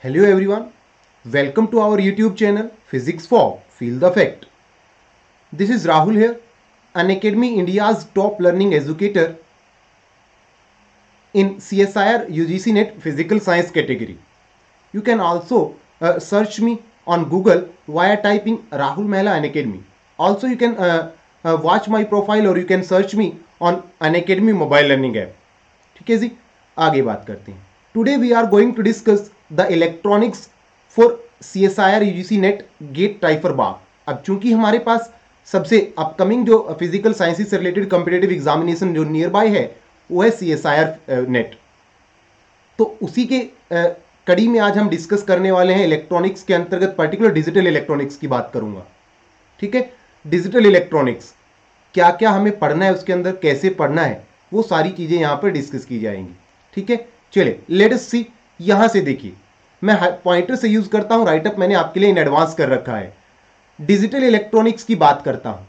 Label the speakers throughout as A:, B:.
A: Hello everyone, welcome to our YouTube channel Physics for Feel the Fact. This is Rahul here, Unacademy India's top learning educator in CSIR UGC NET Physical Science category. You can also search me on Google via typing Rahul Mehla Unacademy. Also you can watch my profile or you can search me on Unacademy mobile learning app. ठीक है जी, आगे बात करते हैं. Today we are going to discuss the electronics for CSIR UGC NET GATE TIFR बाग. अब चूंकि हमारे पास सबसे अपकमिंग जो फिजिकल साइंसेस से रिलेटेड कॉम्पिटेटिव एग्जामिनेशन जो नियर बाय है वो है CSIR नेट. तो उसी के कड़ी में आज हम डिस्कस करने वाले हैं इलेक्ट्रॉनिक्स के अंतर्गत पर्टिकुलर डिजिटल इलेक्ट्रॉनिक्स की बात करूंगा. ठीक है, डिजिटल इलेक्ट्रॉनिक्स क्या क्या हमें पढ़ना है, उसके अंदर कैसे पढ़ना है, वो सारी चीजें यहां पर डिस्कस की जाएंगी. ठीक है, चलिए लेट अस सी. यहां से देखिए, मैं पॉइंटर से यूज करता हूं, राइटअप मैंने आपके लिए इन एडवांस कर रखा है. डिजिटल इलेक्ट्रॉनिक्स की बात करता हूं.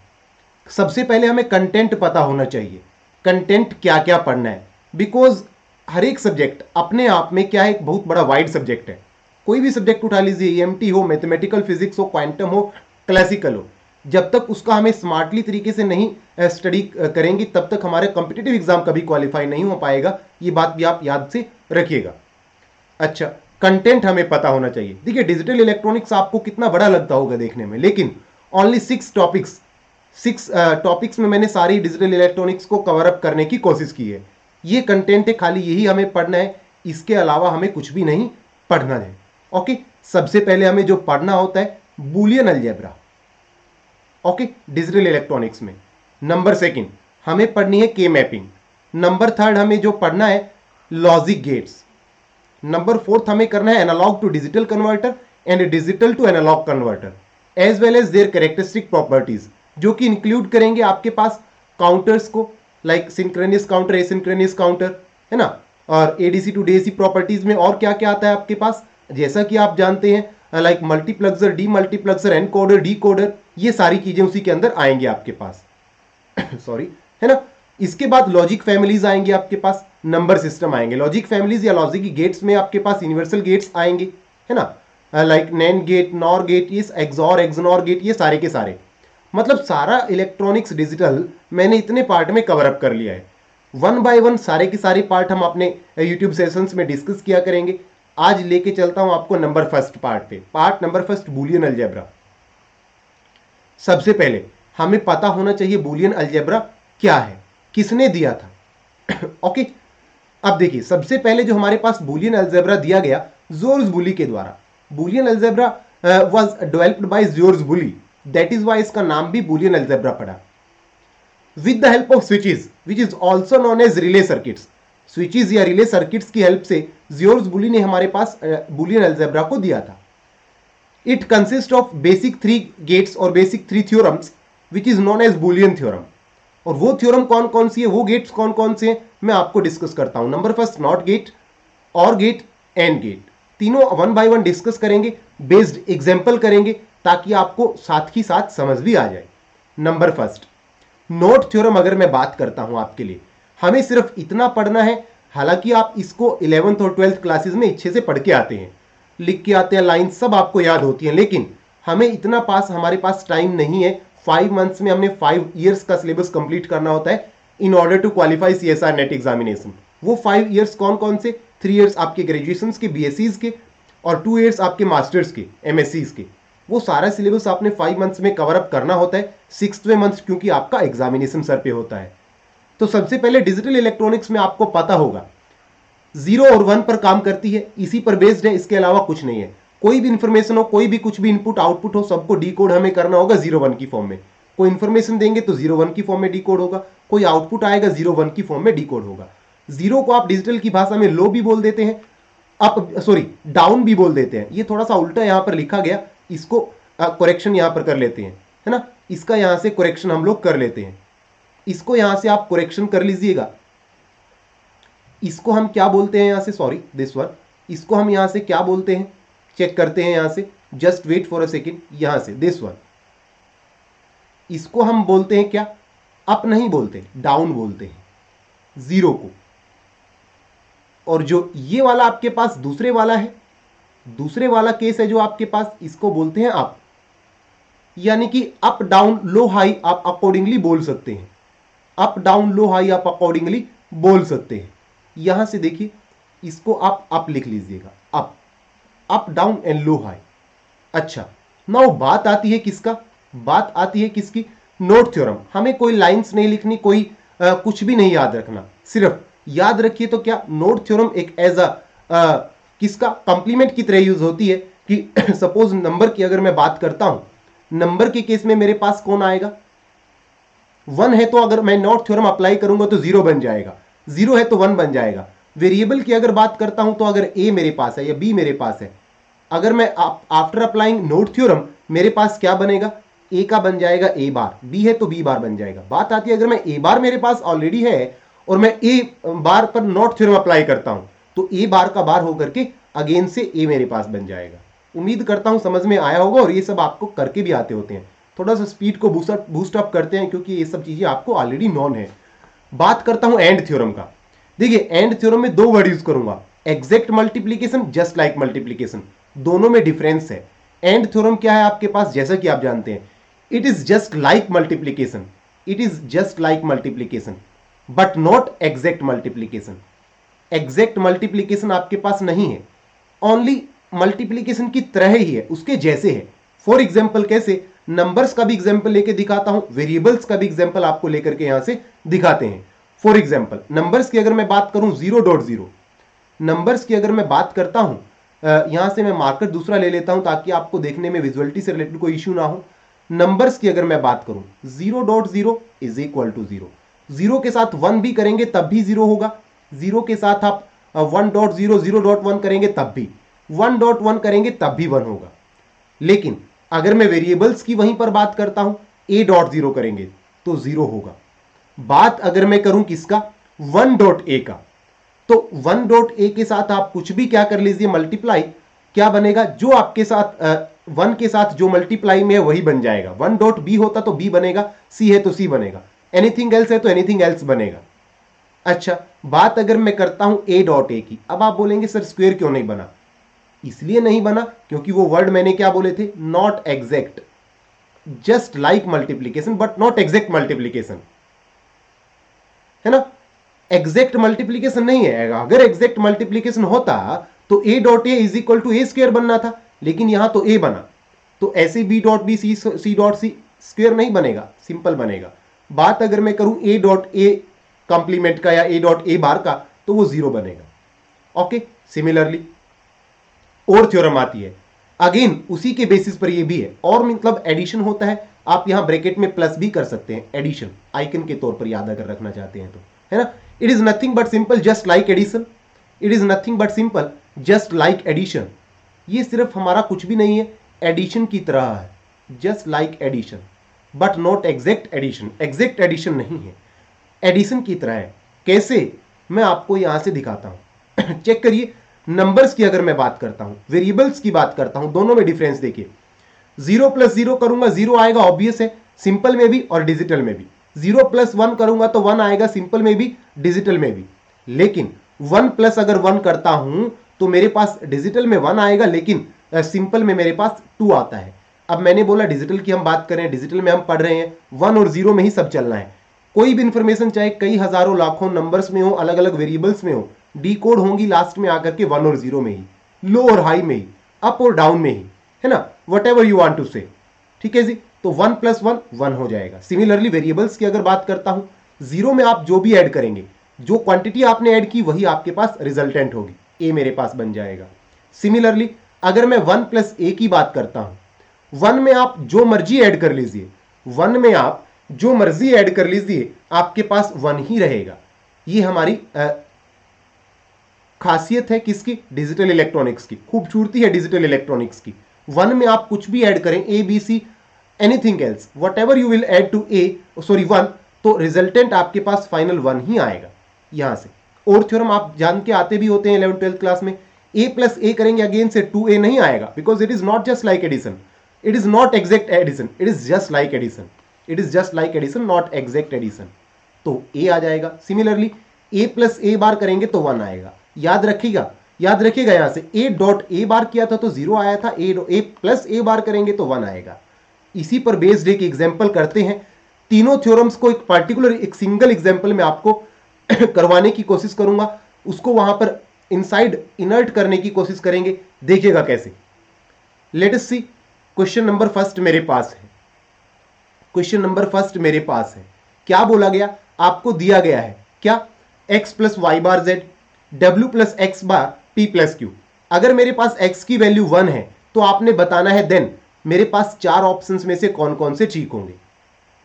A: सबसे पहले हमें कंटेंट पता होना चाहिए, कंटेंट क्या क्या पढ़ना है. बिकॉज हर एक सब्जेक्ट अपने आप में क्या है, एक बहुत बड़ा वाइड सब्जेक्ट है. कोई भी सब्जेक्ट उठा लीजिए, EMT हो, मैथमेटिकल फिजिक्स हो, क्वांटम हो, क्लासिकल हो, जब तक उसका हमें स्मार्टली तरीके से नहीं स्टडी करेंगे तब तक हमारे कॉम्पिटिटिव एग्जाम कभी क्वालिफाई नहीं हो पाएगा. ये बात भी आप याद से रखिएगा. अच्छा, कंटेंट हमें पता होना चाहिए. देखिए, डिजिटल इलेक्ट्रॉनिक्स आपको कितना बड़ा लगता होगा देखने में, लेकिन ओनली 6 टॉपिक्स में मैंने सारी डिजिटल इलेक्ट्रॉनिक्स को कवर अप करने की कोशिश की है. ये कंटेंट है, खाली यही हमें पढ़ना है, इसके अलावा हमें कुछ भी नहीं पढ़ना है. ओके, सबसे पहले हमें जो पढ़ना होता है Boolean algebra. Okay, digital electronics में. नंबर सेकंड हमें पढ़नी है के मैपिंग. नंबर थर्ड हमें जो पढ़ना है लॉजिक गेट्स. नंबर फोर्थ हमें करना है analog to digital converter and digital to analog converter as well as their characteristic properties, जो कि इंक्लूड करेंगे आपके पास काउंटर्स को, like synchronous counter, asynchronous counter, है ना, और ADC टू DAC प्रॉपर्टीज में और क्या क्या आता है आपके पास, जैसा कि आप जानते हैं, like multiplexer, demultiplexer, encoder, decoder, ये सारी चीजें उसी के अंदर आएंगी आपके पास. सॉरी, है ना. इसके बाद लॉजिक फैमिलीज आएंगे आपके पास, नंबर सिस्टम आएंगे. लॉजिक फैमिलीज या लॉजिक गेट्स में आपके पास यूनिवर्सल गेट्स आएंगे, है ना, like NAND gate, NOR gate, ये एक्सॉर, एक्सनॉर गेट, ये सारे के सारे. मतलब सारा इलेक्ट्रॉनिक्स डिजिटल मैंने इतने पार्ट में कवर अप कर लिया है. वन बाय वन सारे के सारे पार्ट हम अपने यूट्यूब सेशंस में डिस्कस किया करेंगे. आज लेके चलता हूं आपको नंबर फर्स्ट पार्ट पे. Part number first, Boolean algebra. सबसे पहले हमें पता होना चाहिए बूलियन अलजेब्रा क्या है, किसने दिया था. ओके, अब देखिए, सबसे पहले जो हमारे पास बूलियन अलजेब्रा दिया गया जोर्ज बुली के द्वारा. Boolean algebra was developed by George Boole, that is why इसका नाम भी बूलियन अलजेब्रा पड़ा. With the help of switches which is also known as relay circuits. Switches या रिले सर्किट्स की हेल्प से जोर्ज बुली ने हमारे पास बूलियन अलजेब्रा को दिया था. It consist of basic 3 gates और basic 3 theorems which is known as Boolean theorem. और वो थ्योरम कौन कौन सी है, वो गेट्स कौन कौन से हैं, मैं आपको डिस्कस करता हूं. नंबर फर्स्ट नॉट गेट, और गेट, एंड गेट. तीनों वन बाय वन डिस्कस करेंगे, बेस्ड एग्जांपल करेंगे, ताकि आपको साथ ही साथ समझ भी आ जाए. नंबर फर्स्ट नोट थ्योरम अगर मैं बात करता हूं आपके लिए, हमें सिर्फ इतना पढ़ना है. हालांकि आप इसको 11th और 12th क्लासेस में अच्छे से पढ़ के आते हैं, लिख के आते हैं, लाइन सब आपको याद होती है, लेकिन हमें इतना हमारे पास टाइम नहीं है. 5 मंथ्स में हमने 5 ईयर्स का सिलेबस कंप्लीट करना होता है in order to qualify CSIR NET examination. वो 5 ईयर्स कौन कौन से, 3 ईयर्स आपके ग्रेजुएशन के, BSCs के, और 2 ईयर्स आपके मास्टर्स के, MSCs के. वो सारा सिलेबस आपने 5 मंथ्स में कवर अप करना होता है. 6वें मंथ क्योंकि आपका एग्जामिनेशन सर पे होता है. तो सबसे पहले डिजिटल इलेक्ट्रॉनिक्स में आपको पता होगा 0 और 1 पर काम करती है, इसी पर बेस्ड है, इसके अलावा कुछ नहीं है. कोई भी इंफॉर्मेशन हो, कोई भी कुछ भी इनपुट आउटपुट हो, सबको डीकोड हमें करना होगा 0-1 की फॉर्म में. कोई इंफॉर्मेशन देंगे तो 0-1 की फॉर्म में डीकोड होगा, कोई आउटपुट आएगा 0-1 की फॉर्म में डीकोड होगा. 0 को आप डिजिटल की भाषा में लो भी बोल देते हैं, अप सॉरी डाउन भी बोल देते हैं. ये थोड़ा सा उल्टा यहां पर लिखा गया, इसको करेक्शन यहां पर कर लेते हैं, है ना. इसका यहां से करेक्शन हम लोग कर लेते हैं. इसको यहां से आप करेक्शन कर लीजिएगा. इसको हम क्या बोलते हैं यहां से, सॉरी दिस वन, इसको हम यहां से क्या बोलते हैं, चेक करते हैं यहां से. Just wait for a second. यहां से दिस वन, इसको हम बोलते हैं क्या, अप नहीं बोलते, डाउन बोलते हैं 0 को. और जो ये वाला आपके पास दूसरे वाला है, दूसरे वाला केस है जो आपके पास, इसको बोलते हैं अप, यानी कि अप डाउन लो हाई आप अकॉर्डिंगली बोल सकते हैं। अप डाउन लो हाई आप अकॉर्डिंगली बोल सकते हैं। यहां से देखिए, इसको आप अप लिख लीजिएगा, up, up down and low high. अच्छा, नाउ बात आती है किसका, बात आती है किसकी, नोट थ्योरम। हमें कोई लाइंस नहीं लिखनी, कोई कुछ भी नहीं याद रखना, सिर्फ याद रखिए तो क्या, नोट थ्योरम एक एज अ किसका कंप्लीमेंट की तरह यूज होती है कि सपोज नंबर की अगर मैं बात करता हूं, नंबर के केस में मेरे पास कौन आएगा, 1 है, तो अगर मैं नॉट थ्योरम अप्लाई करूंगा तो 0 बन जाएगा, 0 है तो 1 बन जाएगा। वेरिएबल की अगर बात करता हूं तो अगर a मेरे पास है या b मेरे पास है, अगर मैं आफ्टर अप्लाइंग नोट थ्योरम मेरे पास क्या बनेगा, a का बन जाएगा a बार, b है तो b बार बन जाएगा। बात आती है अगर मैं a बार मेरे पास ऑलरेडी है और मैं a बार पर नोट थ्योरम अप्लाई करता हूं तो a बार का बार होकर के अगेन से a मेरे पास बन जाएगा। उम्मीद करता हूं समझ में आया होगा और ये सब आपको करके भी आते होते हैं। थोड़ा सा स्पीड को बूस्ट अप करते हैं क्योंकि ये सब चीजें आपको ऑलरेडी नॉन है। बात करता हूं एंड थ्योरम का। देखिए एंड थ्योरम में दो वर्ड यूज करूंगा, exact multiplication, just like multiplication, दोनों में डिफरेंस है। एंड थ्योरम क्या है आपके पास, जैसा कि आप जानते हैं, it is just like multiplication, it is just like multiplication but not exact multiplication. Exact multiplication आपके पास नहीं है, ओनली मल्टीप्लीकेशन की तरह ही है, उसके जैसे है। फॉर एग्जाम्पल कैसे, नंबर्स का भी एग्जाम्पल लेके दिखाता हूं, वेरिएबल्स का भी एग्जाम्पल आपको लेकर के यहां से दिखाते हैं। फॉर एग्जाम्पल नंबर्स की अगर मैं बात करूं 0.0, नंबर्स की अगर मैं बात करता हूं, यहां से मैं मार्कर दूसरा ले लेता हूं ताकि आपको देखने में विजुअलिटी से रिलेटेड कोई इश्यू ना हो। नंबर्स की अगर मैं बात करूं 0.0 इज इक्वल टू 0, 0 के साथ 1 भी करेंगे तब भी 0 होगा, 0 के साथ आप 1.0 0.1 करेंगे तब भी, 1.1 करेंगे तब भी 1 होगा। लेकिन अगर मैं वेरिएबल्स की वहीं पर बात करता हूं, a.0 करेंगे तो 0 होगा। बात अगर मैं करूं किसका, 1.a का, तो 1.a के साथ आप कुछ भी क्या कर लीजिए, मल्टीप्लाई, क्या बनेगा, जो आपके साथ 1 के साथ जो मल्टीप्लाई में है वही बन जाएगा। 1.b होता तो b बनेगा, c है तो c बनेगा, एनीथिंग एल्स है तो एनीथिंग एल्स बनेगा। अच्छा, बात अगर मैं करता हूं a.a की, अब आप बोलेंगे सर स्क्वायर क्यों नहीं बना, इसलिए नहीं बना क्योंकि वो वर्ड मैंने क्या बोले थे, not exact, just like multiplication but not exact multiplication, है ना। एग्जैक्ट मल्टीप्लीकेशन नहीं है, अगर एग्जैक्ट मल्टीप्लीकेशन होता तो a.a is equal to a square बनना था, लेकिन यहां तो a बना, तो ऐसे b.b c.c स्क्वायर नहीं बनेगा, सिंपल बनेगा। बात अगर मैं करूं a.a कंप्लीमेंट का या a.a बार का, तो वो 0 बनेगा। ओके, सिमिलरली और थ्योरम आती है, अगेन उसी के बेसिस पर ये भी है, और मतलब एडिशन होता है, आप यहां ब्रैकेट में प्लस भी कर सकते हैं, एडिशन आइकन के तौर पर याद अगर रखना चाहते हैं तो, है ना। It is nothing but simple just like addition, it is nothing but simple just like addition. ये सिर्फ हमारा कुछ भी नहीं है, एडिशन की तरह है, just like addition but not exact addition, exact addition नहीं है, एडिशन की तरह है। कैसे, मैं आपको यहां से दिखाता हूं चेक करिए। नंबर्स की अगर मैं बात करता हूं, वेरिएबल्स की बात करता हूं, दोनों में डिफरेंस देखिए। 0 + 0 करूंगा 0 आएगा, ऑब्वियस है, सिंपल में भी और डिजिटल में भी। 0 + 1 करूंगा तो 1 आएगा, सिंपल में भी डिजिटल में भी। लेकिन 1 + अगर 1 करता हूं तो मेरे पास डिजिटल में 1 आएगा, लेकिन सिंपल में मेरे पास 2 आता है। अब मैंने बोला डिजिटल की हम बात करें, डिजिटल में हम पढ़ रहे हैं 1 और 0 में ही सब चलना है। कोई भी इंफॉर्मेशन चाहे कई हजारों लाखों नंबर्स में हो, अलग अलग वेरिएबल्स में हो, डी कोड होंगी लास्ट में आकर के 1 और 0 में ही, लो और हाई में ही, अप और डाउन में ही, है ना, whatever you want to say. ठीक है जी, तो 1 + 1 1 हो जाएगा। सिमिलरली वेरिएबल्स की अगर बात करता हूं, 0 में आप जो भी ऐड करेंगे, जो क्वांटिटी आपने ऐड की वही आपके पास रिजल्टेंट होगी, ए मेरे पास बन जाएगा। सिमिलरली अगर मैं 1 + a की बात करता हूं, 1 में आप जो मर्जी ऐड कर लीजिए, 1 में आप जो मर्जी ऐड कर लीजिए, आपके पास 1 ही रहेगा। ये हमारी खासियत है किसकी, डिजिटल इलेक्ट्रॉनिक्स की, खूबसूरती है डिजिटल इलेक्ट्रॉनिक्स की। 1 में आप कुछ भी ऐड करें, A B C anything else, whatever you will add to A, sorry 1, तो रिजल्टेंट आपके पास फाइनल 1 ही आएगा यहां से। और थ्योरम आप जान के आते भी होते हैं 11th 12th क्लास में, a + a करेंगे अगेन से 2a नहीं आएगा, because it is not just like addition, it is not exact addition, it is just like addition, it is just like addition not exact addition, तो a आ जाएगा। Similarly a + a बार करेंगे तो 1 आएगा। याद रखिएगा याद रखिएगा यहां से ए डॉट ए बार किया था तो 0 आया था, ए प्लस ए बार करेंगे तो 1 आएगा। इसी पर बेस्ड एक एग्जाम्पल करते हैं। तीनों थ्योरम्स को एक पार्टिकुलर एक सिंगल एग्जाम्पल में आपको करवाने की कोशिश करूंगा, उसको वहां पर इनसाइड इनर्ट करने की कोशिश करेंगे, देखिएगा कैसे। लेट अस सी, क्वेश्चन नंबर फर्स्ट मेरे पास है। क्वेश्चन नंबर फर्स्ट मेरे पास है, क्या बोला गया, आपको दिया गया है क्या, x प्लस वाई बार जेड, w प्लस एक्स बार p प्लस क्यू। अगर मेरे पास x की वैल्यू 1 है तो आपने बताना है देन मेरे पास 4 ऑप्शंस में से कौन कौन से ठीक होंगे,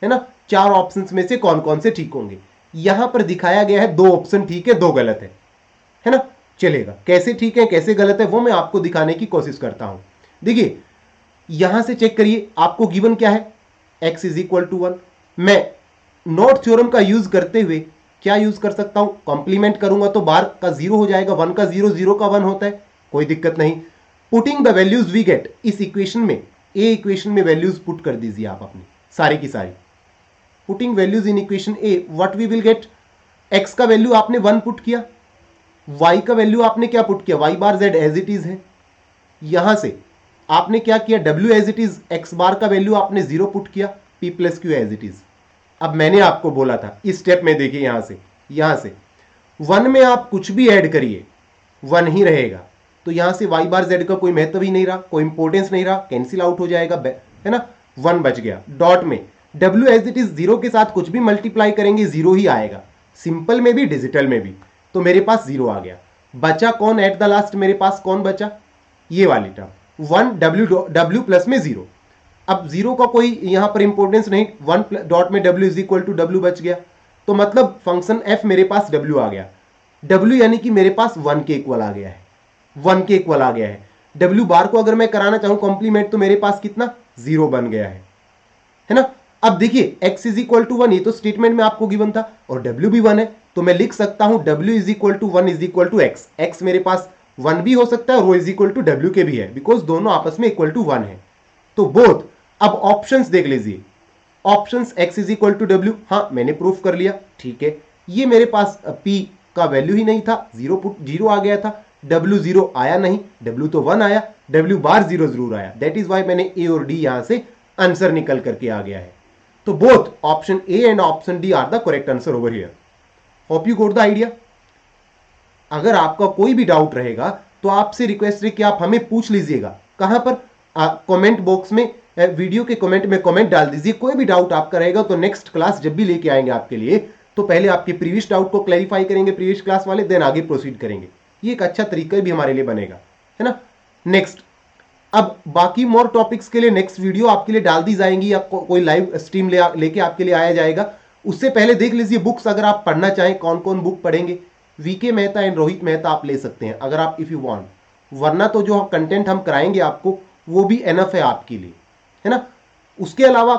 A: है ना, 4 ऑप्शंस में से कौन कौन से ठीक होंगे। यहां पर दिखाया गया है 2 ऑप्शन ठीक है, 2 गलत है ना। चलेगा, कैसे ठीक है कैसे गलत है वो मैं आपको दिखाने की कोशिश करता हूं। देखिए यहां से चेक करिए, आपको गिवन क्या है, x इज इक्वल टू 1। मैं नॉट थ्योरम का यूज करते हुए क्या यूज कर सकता हूं, कॉम्प्लीमेंट करूंगा तो बार का 0 हो जाएगा, 1 का 0, 0 का 1 होता है, कोई दिक्कत नहीं। Putting the values we get, इस इक्वेशन में ए इक्वेशन में वैल्यूज पुट कर दीजिए आप अपनी सारी की सारी। Putting values in equation A, what we will get, x का वैल्यू आपने 1 पुट किया, y का वैल्यू आपने क्या पुट किया, y bar z as it is है। यहां से आपने क्या किया, w as it is, x bar का वैल्यू आपने 0 पुट किया, p plus Q as it is. अब मैंने आपको बोला था इस स्टेप में, देखिए यहां से 1 में आप कुछ भी ऐड करिए 1 ही रहेगा, तो यहां से y बार z का कोई महत्व ही नहीं रहा, कोई इंपॉर्टेंस नहीं रहा, कैंसिल आउट हो जाएगा, है ना, 1 बच गया। डॉट में w एज इट इज 0 के साथ कुछ भी मल्टीप्लाई करेंगे 0 ही आएगा, सिंपल में भी डिजिटल में भी, तो मेरे पास 0 आ गया। बचा कौन एट द लास्ट, मेरे पास कौन बचा, ये वाली टर्म 1, w प्लस में 0। अब 0 का कोई यहां पर इंपॉर्टेंस नहीं, 1 डॉट में w is equal to w बच गया, तो मतलब फंक्शन f मेरे पास w आ गया, w यानी कि मेरे पास 1 के इक्वल आ गया है, 1 के इक्वल आ गया है। w बार को अगर मैं कराना चाहूं कॉम्प्लीमेंट तो मेरे पास कितना 0 बन गया है ना। अब देखिए x इज इक्वल टू 1, ये तो स्टेटमेंट में आपको गिवन था, और w भी 1 है, तो मैं लिख सकता हूं w is equal to 1 is equal to x। x मेरे पास 1 भी हो सकता है और वो इज इक्वल टू w के भी है, बिकॉज दोनों आपस में इक्वल टू 1 है, तो बोथ। अब ऑप्शंस देख लीजिए, options x is equal to w, हाँ मैंने प्रूफ कर लिया, ठीक है। ये मेरे पास p का वैल्यू ही नहीं था, 0 आ गया था, w 0 आया नहीं, w तो 1 आया, w बार 0 जरूर आया, दैट इज वाई मैंने a और d यहां से आंसर निकल करके आ गया है। तो both option A and option D R the correct answer over here. Hope you got the idea. अगर आपका कोई भी डाउट रहेगा तो आपसे रिक्वेस्ट है कि आप हमें पूछ लीजिएगा, कहां पर, कमेंट बॉक्स में, वीडियो के कमेंट में कमेंट डाल दीजिए। कोई भी डाउट आपका रहेगा तो नेक्स्ट क्लास जब भी लेके आएंगे आपके लिए, तो पहले आपके प्रीवियस डाउट को क्लैरिफाई करेंगे प्रीवियस क्लास वाले, देन आगे प्रोसीड करेंगे। ये एक अच्छा तरीका भी हमारे लिए बनेगा, है ना। नेक्स्ट, अब बाकी मोर टॉपिक्स के लिए नेक्स्ट वीडियो आपके लिए डाल दी जाएंगी, आपको कोई लाइव स्ट्रीम लेके आपके लिए आया जाएगा। उससे पहले देख लीजिए बुक्स, अगर आप पढ़ना चाहें कौन कौन बुक पढ़ेंगे, वीके मेहता एंड रोहित मेहता आप ले सकते हैं अगर आप, इफ यू वांट, वरना तो जो कंटेंट हम कराएंगे आपको वो भी एनफ है आपके लिए, है ना। उसके अलावा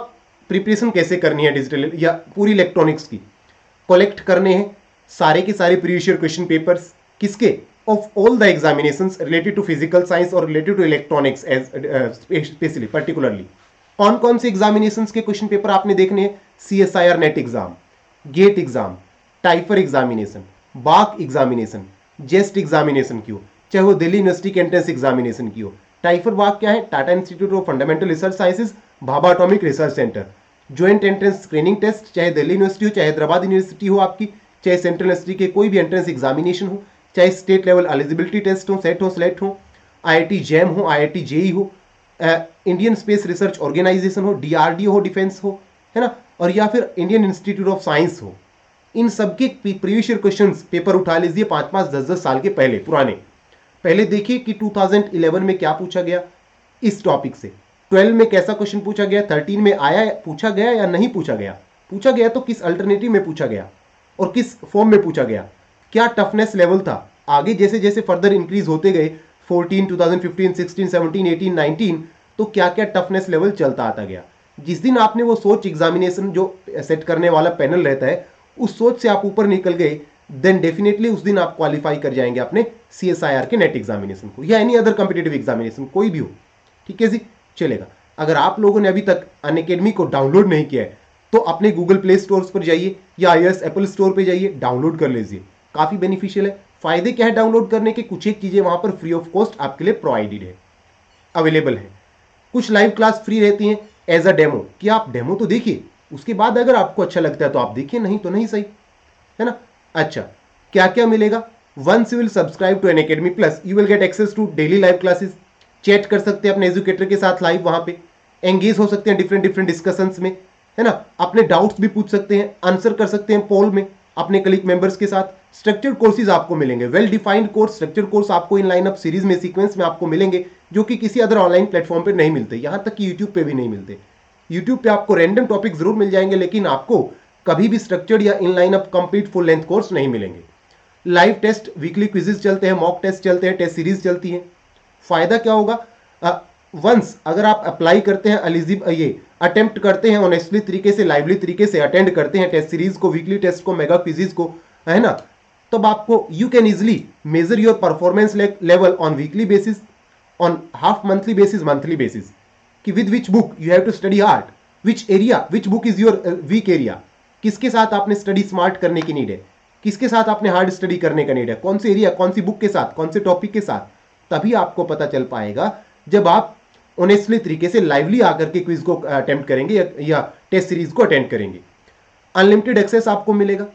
A: प्रिपरेशन कैसे करनी है डिजिटल या पूरी इलेक्ट्रॉनिक्स की, कलेक्ट करने हैं सारे के सारे प्रीवियस ईयर क्वेश्चन पेपर्स, किसके, of all the examinations related to physical science और related to electronics especially particularly. कौन कौन से एग्जामिनेशंस के क्वेश्चन पेपर आपने देखने हैं, CSIR NET exam, GATE exam, TIFR examination, बाक एग्जामिनेशन, जेस्ट एग्जामिनेशन की हो, चाहे वो दिल्ली यूनिवर्सिटी के एंट्रेंस एग्जामिनेशन की हो। टाइफर बाक क्या है, Tata Institute of Fundamental Research Sciences, Bhabha Atomic Research Centre, Joint Entrance Screening Test, चाहे दिल्ली यूनिवर्सिटी हो, चाहे हैदराबाद यूनिवर्सिटी हो आपकी, चाहे सेंट्रल यूनिवर्सिटी के कोई भी एंट्रेंस एग्जामिनेशन हो, चाहे स्टेट लेवल एलिजिबिलिटी टेस्ट हो, सेट हो, सेलेक्ट हो, IIT जैम हो, IIT JEE हो, इंडियन स्पेस रिसर्च ऑर्गेनाइजेशन हो, DRDO हो, डिफेंस हो, है ना, और या फिर इंडियन इंस्टीट्यूट ऑफ साइंस हो। इन सबके प्रीवियस ईयर क्वेश्चंस पेपर उठा लीजिए 5-5, 10-10 साल के पहले पुराने। पहले देखिए कि 2011 में क्या पूछा गया इस टॉपिक से, 12 में कैसा क्वेश्चन पूछा गया, 13 में आया, पूछा गया या नहीं पूछा गया तो किस अल्टरनेटिव में पूछा गया और किस फॉर्म में पूछा गया, क्या टफनेस लेवल था। आगे जैसे जैसे फर्दर इंक्रीज होते गए 14, 2015, 16, 17, 18, 19, तो क्या क्या टफनेस लेवल चलता आता गया। जिस दिन आपने वो सोच एग्जामिनेशन जो सेट करने वाला पैनल रहता है, उस सोच से आप ऊपर निकल गए, देन डेफिनेटली उस दिन आप क्वालिफाई कर जाएंगे अपने CSIR के नेट एग्जामिनेशन को या एनी अदर कॉम्पिटिटिव एग्जामिनेशन, कोई भी हो, ठीक है जी, चलेगा। अगर आप लोगों ने अभी तक अनअकैडमी को डाउनलोड नहीं किया है तो अपने गूगल प्ले स्टोर्स पर जाइए या iOS एप्पल स्टोर पर जाइए, डाउनलोड कर लीजिए, काफी बेनिफिशियल है, फायदे क्या है डाउनलोड करने के, कुछ एक चीजें वहां पर फ्री ऑफ कॉस्ट आपके लिए प्रोवाइडेड है, अवेलेबल है। कुछ लाइव क्लास फ्री रहती हैं एज अ डेमो, कि आप डेमो तो देखिए, उसके बाद अगर आपको अच्छा लगता है तो आप देखिए, नहीं तो नहीं, सही है ना। अच्छा, क्या क्या मिलेगा? Once you will subscribe to Unacademy plus you will get access to daily live classes, chat कर सकते हैं अपने एजुकेटर के साथ लाइव, वहां पे एंगेज हो सकते हैं डिफरेंट डिफरेंट डिस्कशंस में, है ना। अपने डाउट्स भी पूछ सकते हैं, आंसर कर सकते हैं पोल में अपने कलीग मेंबर्स के साथ। स्ट्रक्चर्ड कोर्सेज आपको मिलेंगे, well defined course, structured course आपको इन लाइनअप सीरीज में, सीक्वेंस में आपको मिलेंगे, जो कि किसी अदर ऑनलाइन प्लेटफॉर्म पे नहीं मिलते, यहां तक कि यूट्यूब पे भी नहीं मिलते। यूट्यूब पे आपको रैंडम टॉपिक जरूर मिल जाएंगे, लेकिन आपको कभी भी स्ट्रक्चर्ड या in lineup complete full length course नहीं मिलेंगे। लाइव टेस्ट, वीकली क्विजेज चलते हैं, मॉक टेस्ट चलते हैं, टेस्ट सीरीज चलती है। फायदा क्या होगा? वंस अगर आप अप्लाई करते हैं, एलिजिबल ये अटेम्प्ट करते हैं ऑनेस्टली तरीके से, लाइवली तरीके से अटेंड करते हैं टेस्ट सीरीज को, वीकली टेस्ट को, मेगा क्विजेज को, है ना, तब आपको you can easily measure your performance level on weekly basis, on half monthly basis, monthly basis, कि with which book you have to study hard, which area, which book is your weak area, किसके साथ आपने study smart करने की need है, किसके साथ आपने हार्ड स्टडी करने का नीड है, कौन से एरिया, कौन सी बुक के साथ, कौन से टॉपिक के साथ। तभी आपको पता चल पाएगा जब आप ऑनेस्टली तरीके से लाइवली आकर के क्विज को अटेम्प्ट करेंगे या टेस्ट सीरीज को अटेंड करेंगे। अनलिमिटेड एक्सेस आपको मिलेगा,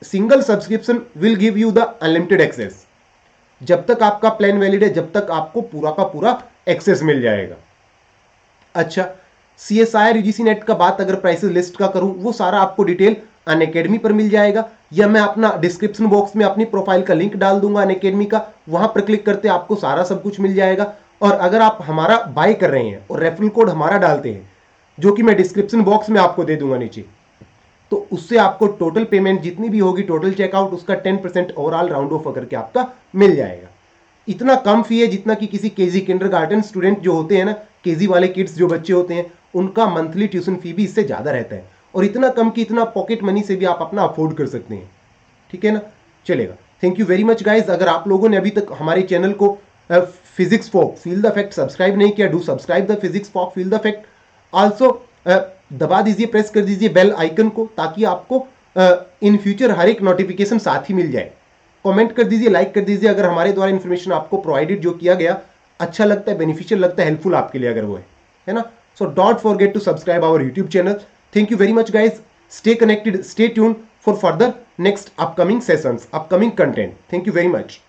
A: single subscription will give you the unlimited access. जब तक आपका प्लान वैलिड है, जब तक आपको पूरा का पूरा एक्सेस मिल जाएगा। अच्छा, CSIR UGC नेट का बात अगर प्राइसेस लिस्ट का करूं, वो सारा आपको डिटेल अनअकैडमी पर मिल जाएगा, या मैं अपना डिस्क्रिप्शन बॉक्स में अपनी प्रोफाइल का लिंक डाल दूंगा अनअकैडमी का, वहां पर क्लिक करते आपको सारा सब कुछ मिल जाएगा। और अगर आप हमारा बाय कर रहे हैं और रेफरल कोड हमारा डालते हैं, जो कि मैं डिस्क्रिप्शन बॉक्स में आपको दे दूंगा नीचे, तो उससे आपको टोटल पेमेंट जितनी भी होगी, टोटल चेकआउट, उसका 10% ओवरऑल राउंड ऑफ करके आपका मिल जाएगा। इतना कम फी है जितना कि किसी केजी किंडरगार्टन स्टूडेंट जो होते हैं ना, केजी वाले किड्स जो बच्चे होते हैं, उनका मंथली ट्यूशन फी भी इससे ज्यादा रहता है, और इतना कम कि इतना पॉकेट मनी से भी आप अपना अफोर्ड कर सकते हैं। ठीक है ना, चलेगा। Thank you very much guys. अगर आप लोगों ने अभी तक हमारे चैनल को physics for feel the fact subscribe नहीं किया, do subscribe the physics for feel the fact. Also दबा दीजिए, प्रेस कर दीजिए बेल आइकन को, ताकि आपको इन फ्यूचर हर एक नोटिफिकेशन साथ ही मिल जाए। कमेंट कर दीजिए, लाइक कर दीजिए अगर हमारे द्वारा इन्फॉर्मेशन आपको प्रोवाइडेड जो किया गया अच्छा लगता है, बेनिफिशियल लगता है, हेल्पफुल आपके लिए अगर वो है ना। So don't forget to subscribe our YouTube channel. Thank you very much guys, stay connected, stay tune for further next upcoming sessions, upcoming content. Thank you very much.